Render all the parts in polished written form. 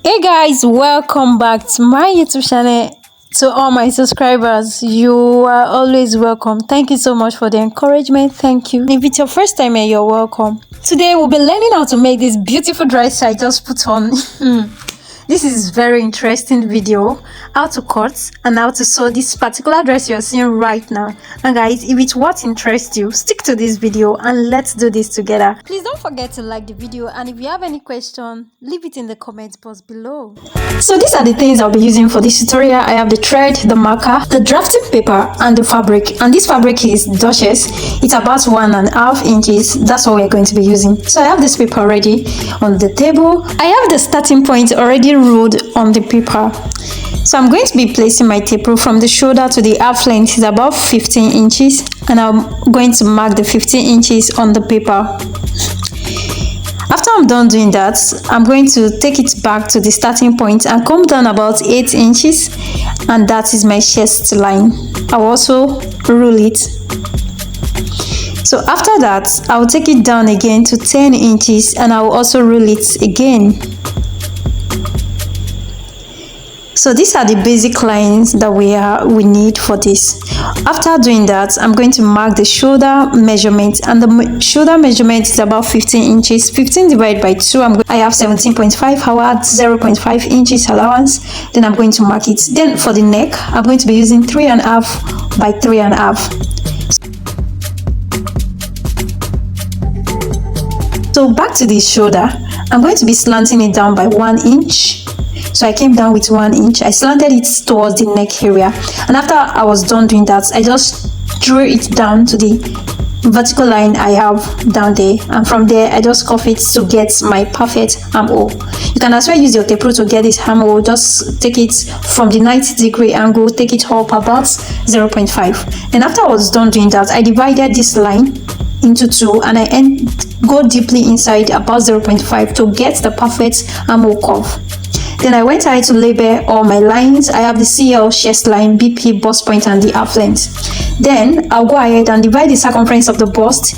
Hey guys, welcome back to my YouTube channel. To all my subscribers, you are always welcome. Thank you so much for the encouragement. Thank you. If it's your first time here, you're welcome. Today we'll be learning how to make this beautiful dress I just put on. This is very interesting video, how to cut and how to sew this particular dress you're seeing right now. And guys, if it's what interests you, stick to this video and let's do this together. Please don't forget to like the video, and if you have any question, leave it in the comment box below. So these are the things I'll be using for this tutorial. I have the thread, the marker, the drafting paper and the fabric, and this fabric is Duchess. It's about 1.5 inches. That's what we're going to be using. So I have this paper already on the table. I have the starting point already ruled on the paper. So I'm going to be placing my tape rule from the shoulder to the half length is about 15 inches, and I'm going to mark the 15 inches on the paper. After I'm done doing that, I'm going to take it back to the starting point and come down about 8 inches, and that is my chest line. I'll also rule it. So after that, I'll take it down again to 10 inches and I'll also rule it again. So these are the basic lines that we need for this. After doing that, I'm going to mark the shoulder measurement, and the shoulder measurement is about 15 inches. 15 divided by 2, I have 17.5. I'll add 0.5 inches allowance. Then I'm going to mark it. Then for the neck, I'm going to be using 3.5 by 3.5. So back to the shoulder, I'm going to be slanting it down by 1 inch. So I came down with 1 inch. I slanted it towards the neck area, and after I was done doing that, I just drew it down to the vertical line I have down there, and from there I just cuff it to get my perfect armhole. You can as well use your tape rule to get this armhole. Just take it from the 90-degree angle, take it up about 0.5. And after I was done doing that, I divided this line into 2 and I go deeply inside about 0.5 to get the perfect armhole curve. Then I went ahead to label all my lines. I have the COWL chest line, BP bust point and the half length. Then I'll go ahead and divide the circumference of the bust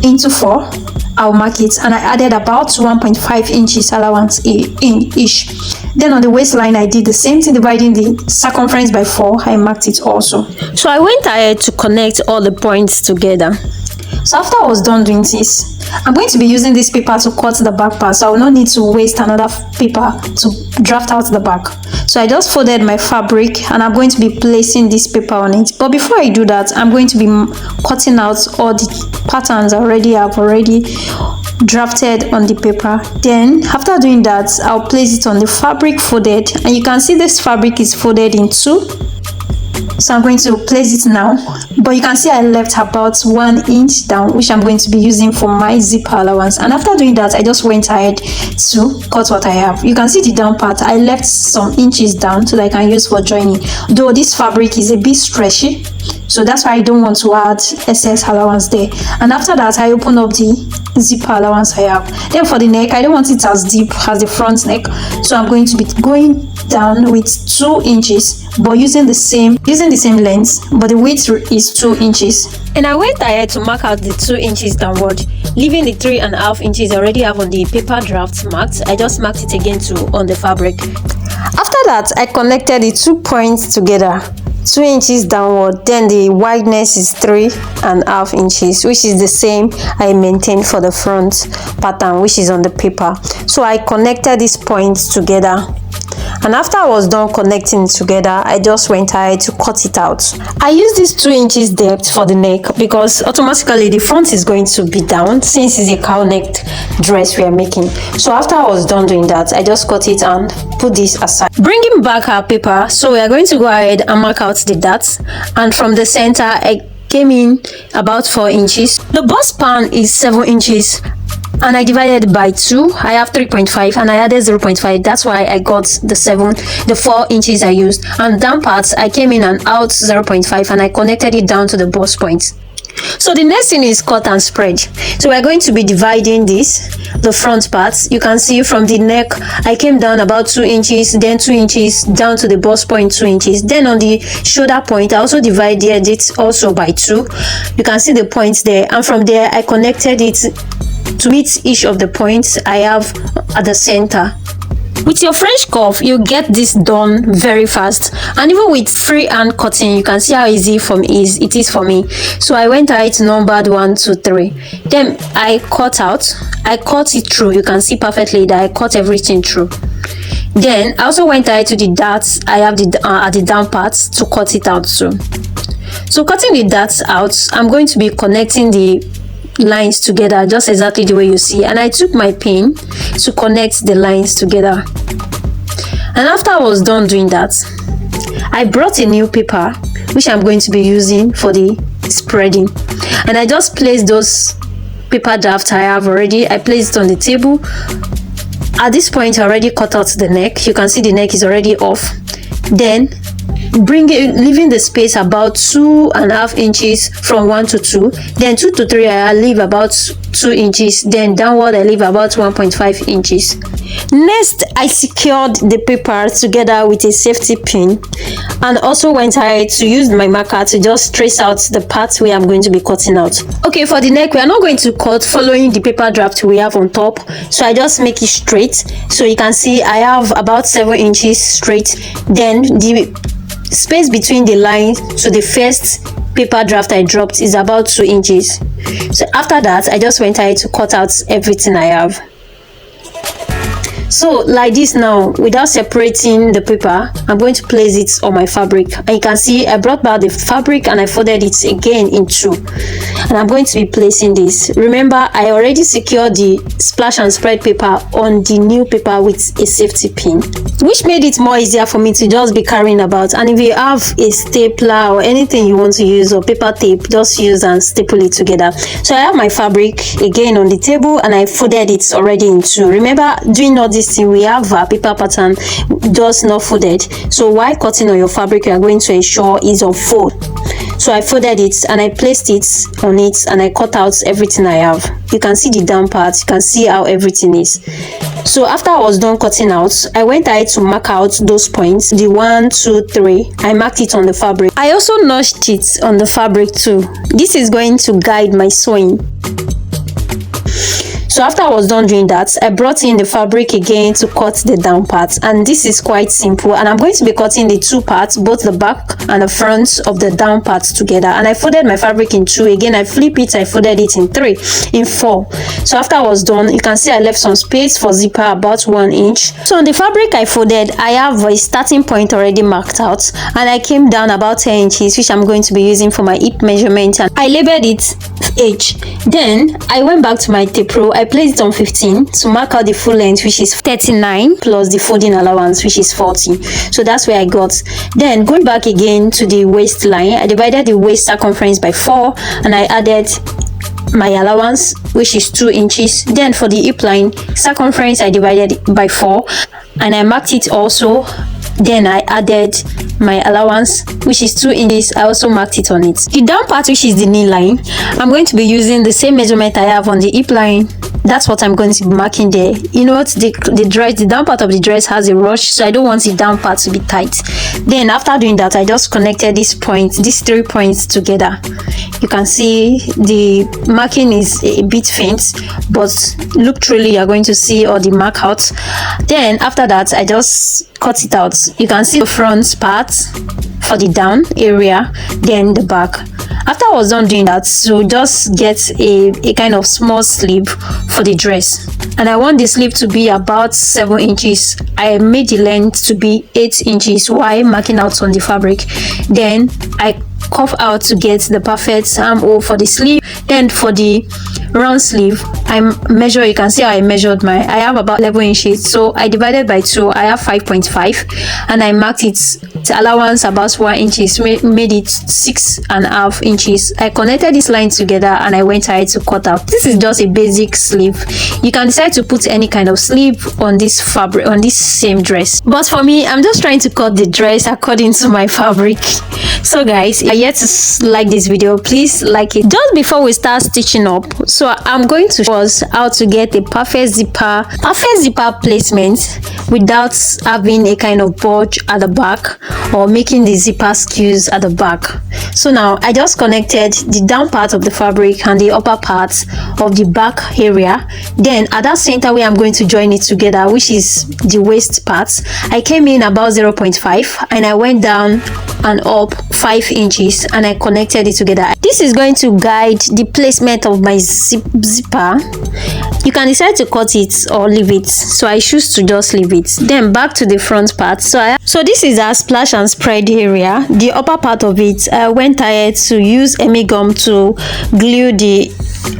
into 4. I'll mark it, and I added about 1.5 inches allowance each. Then on the waistline, I did the same thing, dividing the circumference by 4. I marked it also. So I went ahead to connect all the points together. So after I was done doing this, I'm going to be using this paper to cut the back part, so I will not need to waste another paper to draft out the back. So I just folded my fabric and I'm going to be placing this paper on it. But before I do that, I'm going to be cutting out all the patterns I have already drafted on the paper. Then after doing that, I'll place it on the fabric folded, and you can see this fabric is folded in 2. So I'm going to place it now, but you can see I left about 1 inch down, which I'm going to be using for my zipper allowance. And after doing that, I just went ahead to cut what I have. You can see the down part, I left some inches down so that I can use for joining, though this fabric is a bit stretchy, so that's why I don't want to add excess allowance there. And after that, I open up the zipper allowance I have. Then for the neck, I don't want it as deep as the front neck, so I'm going to be going down with 2 inches, but using the same length, but the width is 2 inches. And I went ahead to mark out the 2 inches downward, leaving the 3.5 inches I already have on the paper draft marked. I just marked it again on the fabric. After that, I connected the 2 points together, 2 inches downward. Then the wideness is 3.5 inches, which is the same I maintained for the front pattern, which is on the paper. So I connected these points together, and after I was done connecting it together, I just went ahead to cut it out. I used this 2 inches depth for the neck because automatically the front is going to be down since it's a cowl neck dress we are making. So after I was done doing that, I just cut it and put this aside. Bringing back our paper, so we are going to go ahead and mark out the dots, and from the center I came in about 4 inches. The bust span is 7 inches. And I divided by 2. I have 3.5 and I added 0.5. That's why I got the 4 inches I used. And down parts, I came in and out 0.5 and I connected it down to the bust point. So the next thing is cut and spread. So we're going to be dividing the front parts. You can see from the neck, I came down about 2 inches, then 2 inches down to the bust point, 2 inches. Then on the shoulder point, I also divided it also by 2. You can see the points there, and from there I connected it to meet each of the points I have at the center. With your French curve, you get this done very fast, and even with freehand cutting, you can see how easy it is for me. So I went ahead to numbered 1 2 3. Then I cut it through. You can see perfectly that I cut everything through. Then I also went ahead to the darts I have at the down parts to cut it out too. So cutting the darts out, I'm going to be connecting the lines together just exactly the way you see, and I took my pin to connect the lines together. And after I was done doing that, I brought a new paper which I'm going to be using for the spreading, and I just placed those paper drafts I have already. I placed it on the table. At this point, I already cut out the neck. You can see the neck is already off. Then leaving the space about 2.5 inches from 1 to 2, then 2 to 3 I leave about 2 inches, then downward I leave about 1.5 inches. Next, I secured the paper together with a safety pin, and also went ahead to use my marker to just trace out the parts where I'm going to be cutting out. Okay, for the neck, we are not going to cut following the paper draft we have on top, so I just make it straight. So you can see I have about 7 inches straight. Then the space between the line to the first paper draft I dropped is about 2 inches. So after that, I just went ahead to cut out everything I have. So like this now, without separating the paper, I'm going to place it on my fabric, and you can see I brought back the fabric and I folded it again in 2, and I'm going to be placing this. Remember, I already secured the splash and spread paper on the new paper with a safety pin, which made it more easier for me to just be carrying about. And if you have a stapler or anything you want to use, or paper tape, just use and staple it together. So I have my fabric again on the table, and I folded it already in 2. Remember, doing all this thing, we have a paper pattern just not folded, so while cutting on your fabric, you are going to ensure is on fold. So I folded it and I placed it on it, and I cut out everything I have. You can see the down part, you can see how everything is. So after I was done cutting out, I went ahead to mark out those points, the 1 2 3. I marked it on the fabric. I also notched it on the fabric too. This is going to guide my sewing. So after I was done doing that, I brought in the fabric again to cut the down part, and this is quite simple, and I'm going to be cutting the 2 parts, both the back and the front of the down parts together. And I folded my fabric in 2. Again, I flip it, I folded it in 3, in 4. So after I was done, you can see I left some space for zipper about 1 inch. So on the fabric I folded, I have a starting point already marked out, and I came down about 10 inches, which I'm going to be using for my hip measurement, and I labeled it H. Then I went back to my tape roll. I placed it on 15 to mark out the full length, which is 39, plus the folding allowance, which is 40. So that's where I got. Then going back again to the waistline, I divided the waist circumference by 4, and I added my allowance, which is 2 inches. Then for the hip line circumference, I divided it by 4, and I marked it also. Then I added my allowance, which is 2 inches. I also marked it on it. The down part, which is the knee line, I'm going to be using the same measurement I have on the hip line. That's what I'm going to be marking there. You know what, the down part of the dress has a rush, so I don't want the down part to be tight. Then after doing that, I just connected these 3 points together. You can see the marking is a bit faint, but look truly, you're going to see all the mark out. Then after that, I just cut it out. You can see the front part for the down area, then the back. After I was done doing that, so just get a kind of small sleeve for the dress, and I want the sleeve to be about 7 inches. I made the length to be 8 inches while marking out on the fabric. Then I cuff out to get the perfect armhole for the sleeve. Then for the round sleeve, you can see how I measured I have about 11 inches, so I divided by 2. I have 5.5, and I marked it the allowance about 1 inches, made it 6.5 inches. I connected this line together, and I went ahead to cut out. This is just a basic sleeve. You can decide to put any kind of sleeve on this fabric, on this same dress, but for me, I'm just trying to cut the dress according to my fabric. So guys, if you're yet to like this video, please like it. Just before we start stitching up, so I'm going to show us how to get a perfect zipper placement without having a kind of bulge at the back or making the zipper skews at the back. So now I just connected the down part of the fabric and the upper part of the back area. Then at that center where I'm going to join it together, which is the waist part, I came in about 0.5 and I went down and up 5 inches and I connected it together. This is going to guide the placement of my zipper. You can decide to cut it or leave it, so I choose to just leave it. Then back to the front part. So this is our splash and spread area. The upper part of it, I went ahead to use Emi gum to glue the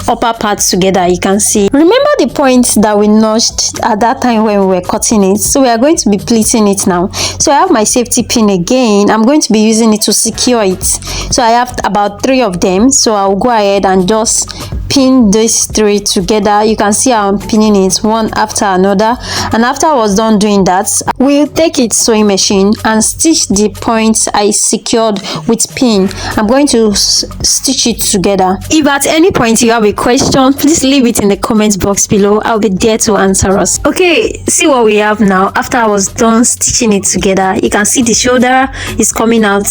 upper parts together. You can see, remember the point that we notched at that time when we were cutting it? So we are going to be pleating it now. So I have my safety pin again. I'm going to be using it to secure it. So I have about 3 of them, so I'll go ahead and just pin these 3 together. You can see how I'm pinning it one after another, and after I was done doing that, we'll take it sewing machine and stitch the points I secured with pin. I'm going to stitch it together. If at any point you have a question, please leave it in the comment box below. I'll be there to answer us. Okay, see what we have now. After I was done stitching it together, you can see the shoulder is coming out.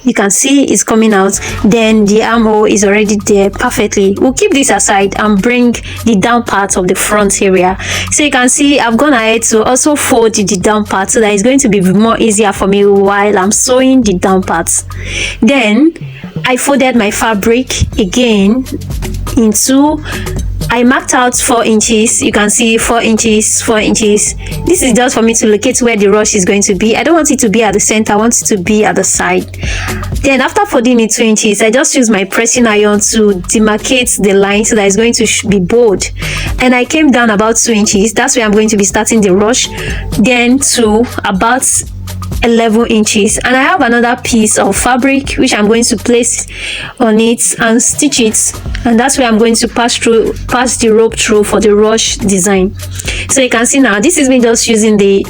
You can see it's coming out. Then the armhole is already there perfectly. We'll keep this aside and bring the down part of the front area. So you can see I've gone ahead to also fold the down part so that it's going to be more easier for me while I'm sewing the down parts. Then I folded my fabric again into, I marked out 4 inches. You can see 4 inches, 4 inches. This is just for me to locate where the rush is going to be. I don't want it to be at the center, I want it to be at the side. Then after folding it 2 inches, I just use my pressing iron to demarcate the line so that it's going to be bold. And I came down about 2 inches. That's where I'm going to be starting the rush. Then to about 11 inches, and I have another piece of fabric which I'm going to place on it and stitch it, and that's where I'm going to pass the rope through for the rush design. So you can see now this is me just using the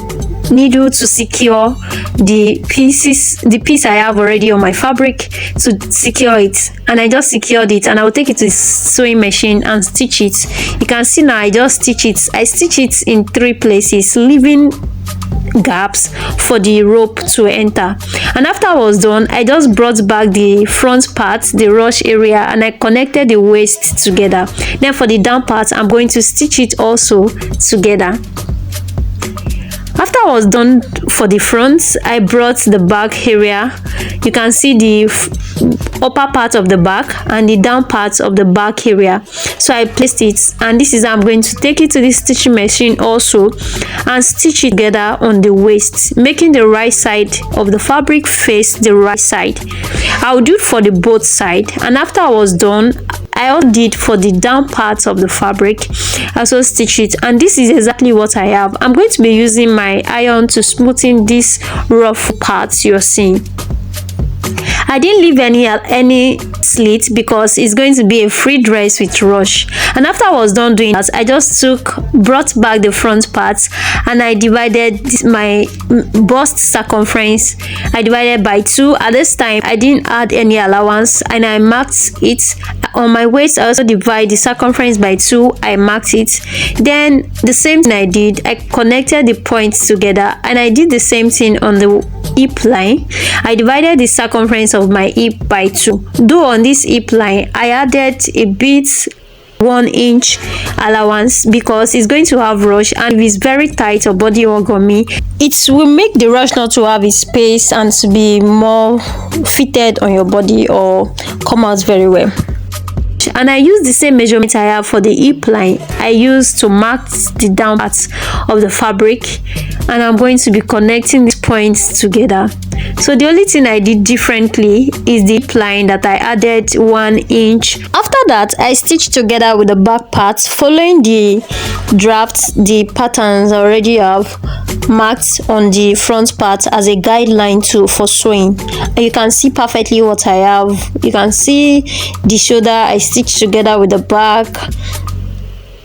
needle to secure the piece I have already on my fabric to secure it, and I just secured it, and I will take it to the sewing machine and stitch it. You can see now I just stitch it. I stitch it in 3 places, leaving gaps for the rope to enter. And after I was done, I just brought back the front part, the rush area, and I connected the waist together. Then for the down part, I'm going to stitch it also together. After I was done for the front, I brought the back area. You can see the upper part of the back and the down part of the back area. So I placed it, and this is how I'm going to take it to the stitching machine also and stitch it together on the waist, making the right side of the fabric face the right side. I'll do it for the both side, and after I was done, I also did for the down part of the fabric. I also stitch it, and this is exactly what I have. I'm going to be using my iron to smoothen these rough parts you're seeing. I didn't leave any slit because it's going to be a free dress with rush. And after I was done doing that, I just brought back the front parts, and I divided my bust circumference. I divided by 2. At this time, I didn't add any allowance, and I marked it on my waist. I also divide the circumference by 2. I marked it. Then the same thing I did, I connected the points together, and I did the same thing on the hip line. I divided the circumference of my hip by 2. Though on this hip line I added a bit 1 inch allowance because it's going to have rush, and if it's very tight or body hug on me, it will make the rush not to have its space and to be more fitted on your body or come out very well. And I use the same measurement I have for the hip line. I use to mark the down parts of the fabric, and I'm going to be connecting these points together. So the only thing I did differently is the hip line that I added 1 inch. After that, I stitched together with the back parts, following the draft, the patterns I already have marked on the front part as a guideline for sewing. And you can see perfectly what I have. You can see the shoulder I stitched together with the back.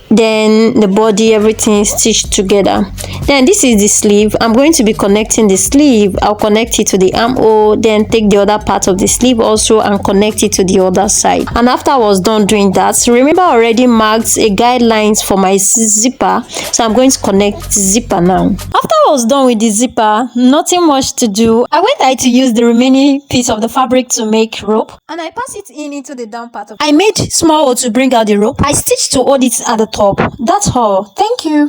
then the body, everything stitched together. Then this is the sleeve. I'm going to be connecting the sleeve. I'll connect it to the armhole, then take the other part of the sleeve also and connect it to the other side. And after I was done doing that, remember I already marked a guidelines for my zipper, so I'm going to connect zipper now. After I was done with the zipper, nothing much to do. I went ahead to use the remaining piece of the fabric to make rope, and I pass it in into the down part of it. I made small hole to bring out the rope. I stitched to hold it at the top. That's all. Thank you.